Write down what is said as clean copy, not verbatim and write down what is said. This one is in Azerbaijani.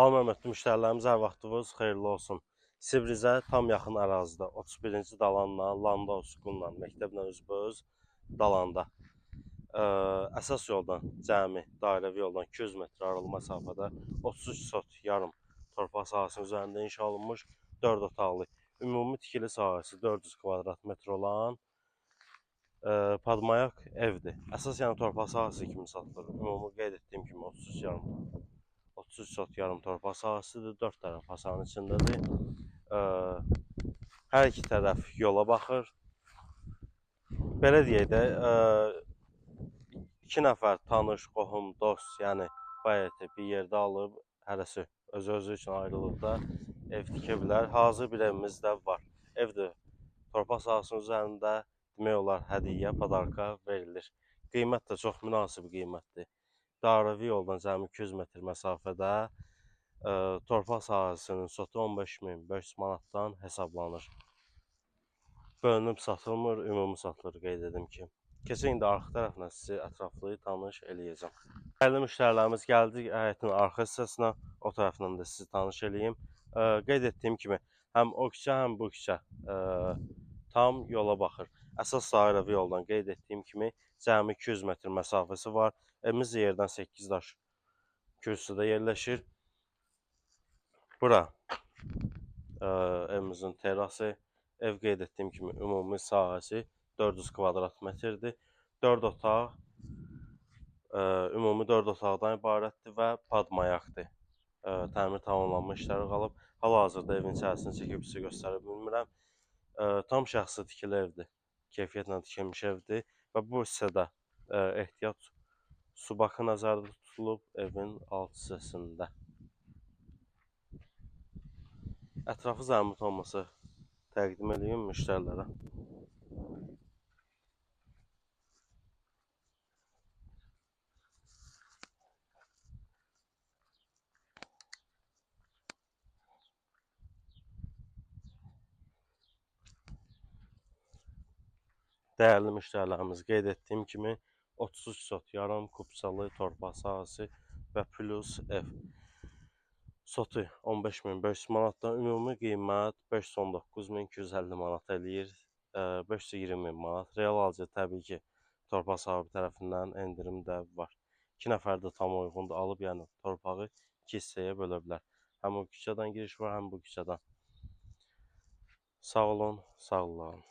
Salam hörmətli müştərilərimiz, hər vaxtınız xeyirli olsun. Sibrizə tam yaxın ərazidə 31-ci dalanla, Landa Usqunla, məktəblə üzbəüz dalanda. Əsas yoldan cəmi dairəvi yoldan 200 metr aralı məsafədə 33 sot yarım torpaq sahəsinin üzərində inşa olunmuş 4 otaqlı, ümumi tikili sahəsi 400 kvadrat metr olan padmayak evdir. Əsas yəni torpaq sahəsi kimi satılır. Ümumi qeyd etdiyim kimi 33 sot yarım torpaq sahəsidir, 4 tərəf hasarın içindədir. Hər iki tərəf yola baxır. Belə deyək də, 2 nəfər tanış, qohum, dost, yəni bayəti bir yerdə alıb, hərəsi özü üçün ayrılıqda ev tikə bilər. Hazır bir evimiz də var. Evdir torpaq sahəsinin üzərində demək olar hədiyyə, padarka verilir. Qiymət də çox münasib qiymətdir. Dairəvi yoldan cəmi 200 metr məsafədə torpaq sahəsinin sotu 15.500 manatdan hesablanır. Bölünüb satılmır, ümumi satılır qeyd edim ki. Keçək indi arxa tərəfinə sizi ətraflı tanış eləyəcəm. Dəyərli müştərilərimiz, gəldik həyətin arxa hissəsinə, o tərəfindən də sizi tanış eləyim. Qeyd etdiyim kimi, həm o küçə, həm bu küçə tam yola baxır. Əsas dairəvi yoldan qeyd etdiyim kimi cəmi 200 metr məsafəsi var. Evimiz yerdən 8 daş kürsüdə yerləşir. Bura evimizin terası. Ev qeyd etdiyim kimi ümumi sahəsi 400 kvadrat metrdir. 4 otaq, ümumi 4 otaqdan ibarətdir və padmayaqdır. Təmir tamamlanma işləri qalıb. Hal-hazırda evin içərisini çəkib sizə göstərə bilmirəm. Tam şəxsi tikili evdir. Keyfiyyətlə tikilmiş evdir və bu hissədə ehtiyat su bakı nəzərdə tutulub evin alt hissəsində. Ətrafı zəhmət olmasa təqdim edeyim müştərilərə. Dəyərli müştərilərimiz, qeyd etdiyim kimi 33 sot yarım kupçalı torpaq sahəsi və plus ev. Sotu 15.500 manatdan, ümumi qiymət 519.250 manat eləyir. 520.000 manat. Real alıcı təbii ki, torpaq sahibi tərəfindən endirim də var. 2 nəfər də tam uyğundur, alıb yəni torpağı 2 hissəyə bölə bilər. Həm o küçədən giriş var, həm bu küçədən. Sağ olun, sağ olun.